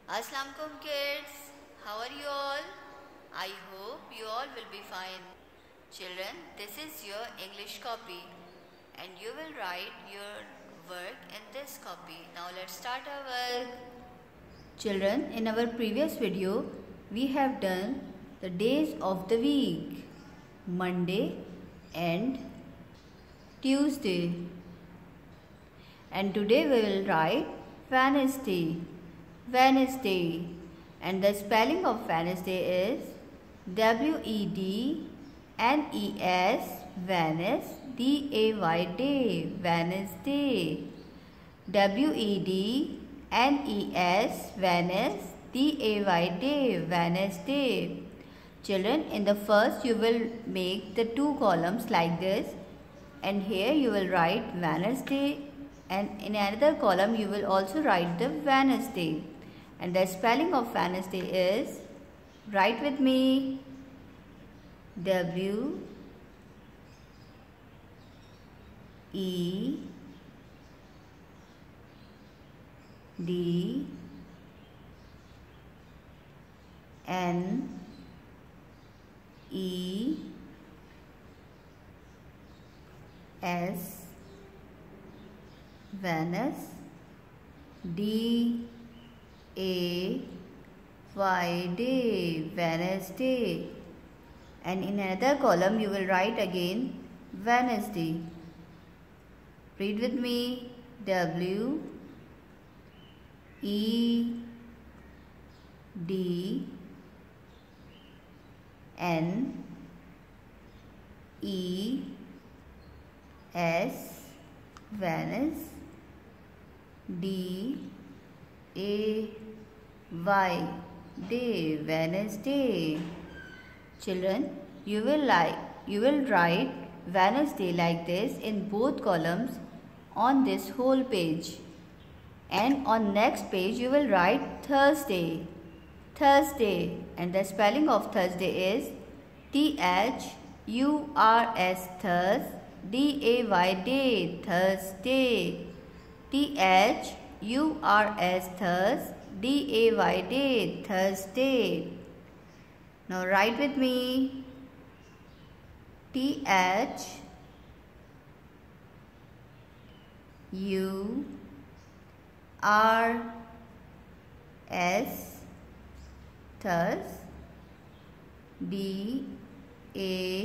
Assalamualaikum kids, how are you all? I hope you all will be fine. Children, this is your English copy and you will write your work in this copy. Now let's start our work. Children, in our previous video, we have done the days of the week, Monday and Tuesday. And today we will write Wednesday. Wednesday, and the spelling of Wednesday is W-E-D-N-E-S, D-A-Y, day, Wednesday. W-E-D-N-E-S, D-A-Y, day, Wednesday. Children, in the first you will make the two columns like this, and here you will write Wednesday, and in another column you will also write the Wednesday. And the spelling of Wednesday is, write with me, W E D N E S, Venus, D-A-Y, day, Wednesday. And in another column you will write again Wednesday. Read with me, W E D N E S, Venus, D-A-Y, day, Wednesday. Children, you will write Wednesday like this in both columns on this whole page. And on next page you will write Thursday. Thursday, and the spelling of Thursday is T-H-U-R-S, Thurs, D-A-Y, day, Thursday. T-H-U-R-S, Thurs, D-A-Y, day, Thursday. Now write with me, T-H-U-R-S, Thurs, D-A-Y,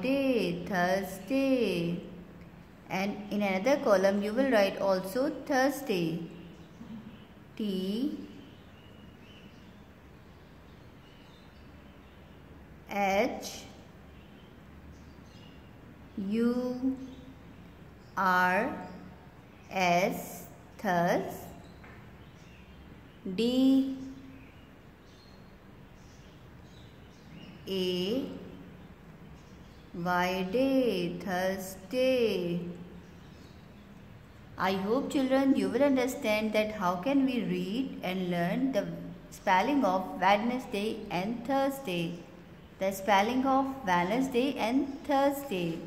day, Thursday. And in another column you will write also Thursday, T-H-U-R-S, Thurs, D-A-Y, day, Thursday. I hope children you will understand that how can we read and learn the spelling of Wednesday and Thursday. The spelling of Wednesday and Thursday.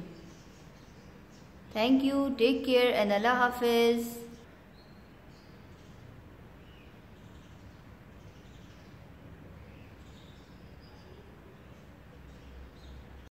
Thank you, take care and Allah Hafiz.